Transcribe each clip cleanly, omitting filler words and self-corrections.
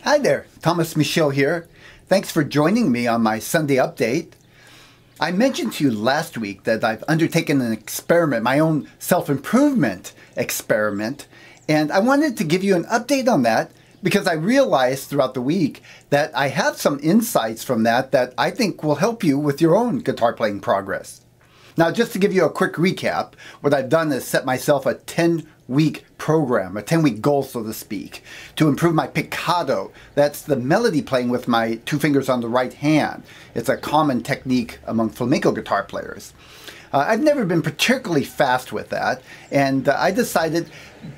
Hi there, Thomas Michaud here. Thanks for joining me on my Sunday update. I mentioned to you last week that I've undertaken an experiment, my own self-improvement experiment, and I wanted to give you an update on that because I realized throughout the week that I have some insights from that I think will help you with your own guitar playing progress. Now, just to give you a quick recap, what I've done is set myself a 10-week program, a 10-week goal, so to speak, to improve my picado. That's the melody playing with my two fingers on the right hand. It's a common technique among flamenco guitar players. I've never been particularly fast with that, and I decided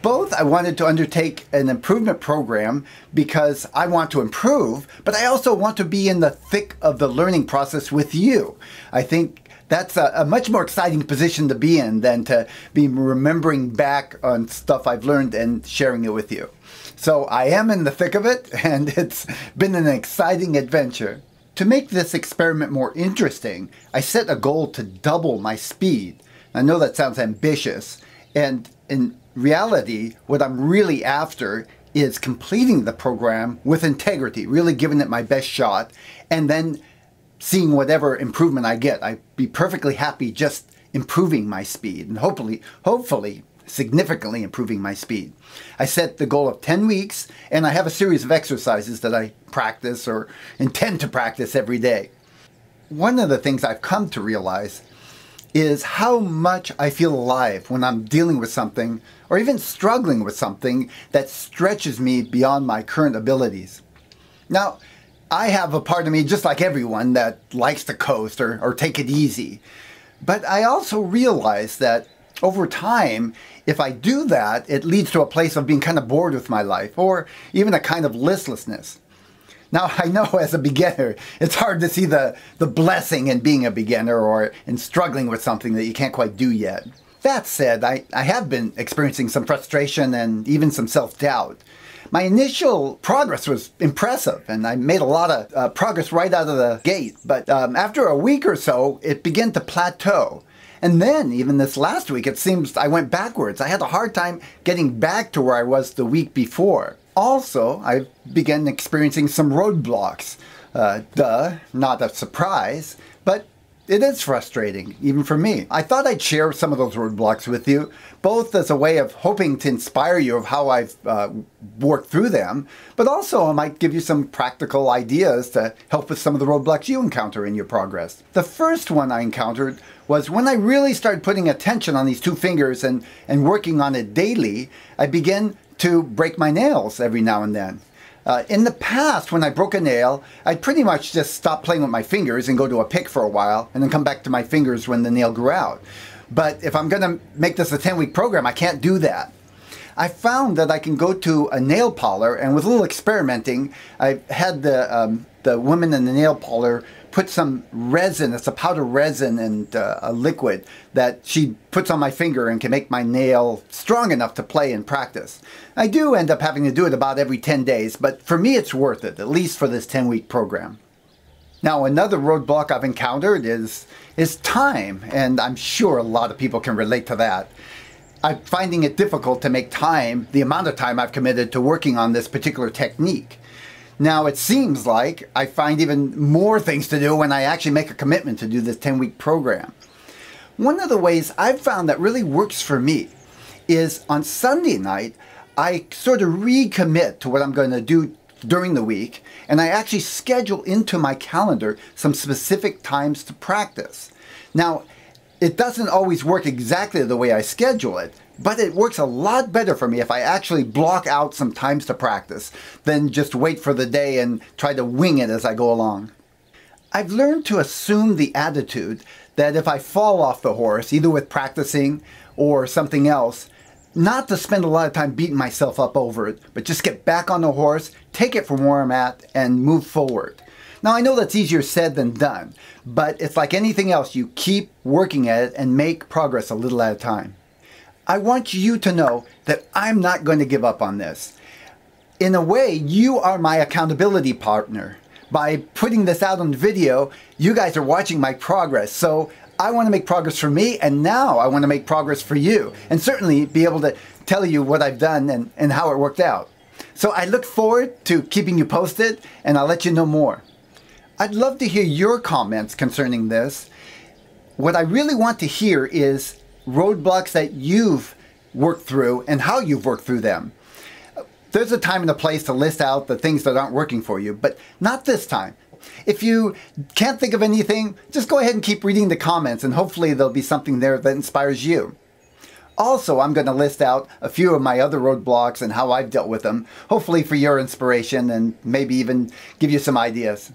both I wanted to undertake an improvement program because I want to improve, but I also want to be in the thick of the learning process with you. I think that's a much more exciting position to be in than to be remembering back on stuff I've learned and sharing it with you. So I am in the thick of it, and it's been an exciting adventure. To make this experiment more interesting, I set a goal to double my speed. I know that sounds ambitious, and in reality, what I'm really after is completing the program with integrity, really giving it my best shot, and then seeing whatever improvement I get. I'd be perfectly happy just improving my speed and hopefully significantly improving my speed. I set the goal of 10 weeks, and I have a series of exercises that I practice or intend to practice every day. One of the things I've come to realize is how much I feel alive when I'm dealing with something or even struggling with something that stretches me beyond my current abilities. Now, I have a part of me, just like everyone, that likes to coast or take it easy. But I also realize that over time, if I do that, it leads to a place of being kind of bored with my life, or even a kind of listlessness. Now, I know as a beginner, it's hard to see the blessing in being a beginner or in struggling with something that you can't quite do yet. That said, I have been experiencing some frustration and even some self-doubt. My initial progress was impressive, and I made a lot of progress right out of the gate. But after a week or so, it began to plateau. And then, even this last week, it seems I went backwards. I had a hard time getting back to where I was the week before. Also, I began experiencing some roadblocks. Not a surprise, but it is frustrating, even for me. I thought I'd share some of those roadblocks with you, both as a way of hoping to inspire you of how I've worked through them, but also I might give you some practical ideas to help with some of the roadblocks you encounter in your progress. The first one I encountered was when I really started putting attention on these two fingers and working on it daily, I began to break my nails every now and then. In the past, when I broke a nail, I'd pretty much just stop playing with my fingers and go to a pick for a while, and then come back to my fingers when the nail grew out. But if I'm going to make this a 10-week program, I can't do that. I found that I can go to a nail polish, and with a little experimenting, I've had the woman in the nail polish put some resin, it's a powder resin and a liquid that she puts on my finger and can make my nail strong enough to play and practice. I do end up having to do it about every 10 days, but for me it's worth it, at least for this 10-week program. Now, another roadblock I've encountered is time, and I'm sure a lot of people can relate to that. I'm finding it difficult to make time, the amount of time I've committed to working on this particular technique. Now, it seems like I find even more things to do when I actually make a commitment to do this 10-week program. One of the ways I've found that really works for me is on Sunday night, I sort of recommit to what I'm going to do during the week, and I actually schedule into my calendar some specific times to practice. Now, it doesn't always work exactly the way I schedule it, but it works a lot better for me if I actually block out some times to practice than just wait for the day and try to wing it as I go along. I've learned to assume the attitude that if I fall off the horse, either with practicing or something else, not to spend a lot of time beating myself up over it, but just get back on the horse, take it from where I'm at, and move forward. Now, I know that's easier said than done, but it's like anything else, you keep working at it and make progress a little at a time. I want you to know that I'm not going to give up on this. In a way, you are my accountability partner. By putting this out on video, you guys are watching my progress. So I want to make progress for me, and now I want to make progress for you, and certainly be able to tell you what I've done and how it worked out. So I look forward to keeping you posted, and I'll let you know more. I'd love to hear your comments concerning this. What I really want to hear is roadblocks that you've worked through and how you've worked through them. There's a time and a place to list out the things that aren't working for you, but not this time. If you can't think of anything, just go ahead and keep reading the comments, and hopefully there'll be something there that inspires you. Also, I'm going to list out a few of my other roadblocks and how I've dealt with them, hopefully for your inspiration and maybe even give you some ideas.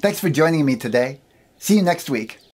Thanks for joining me today. See you next week.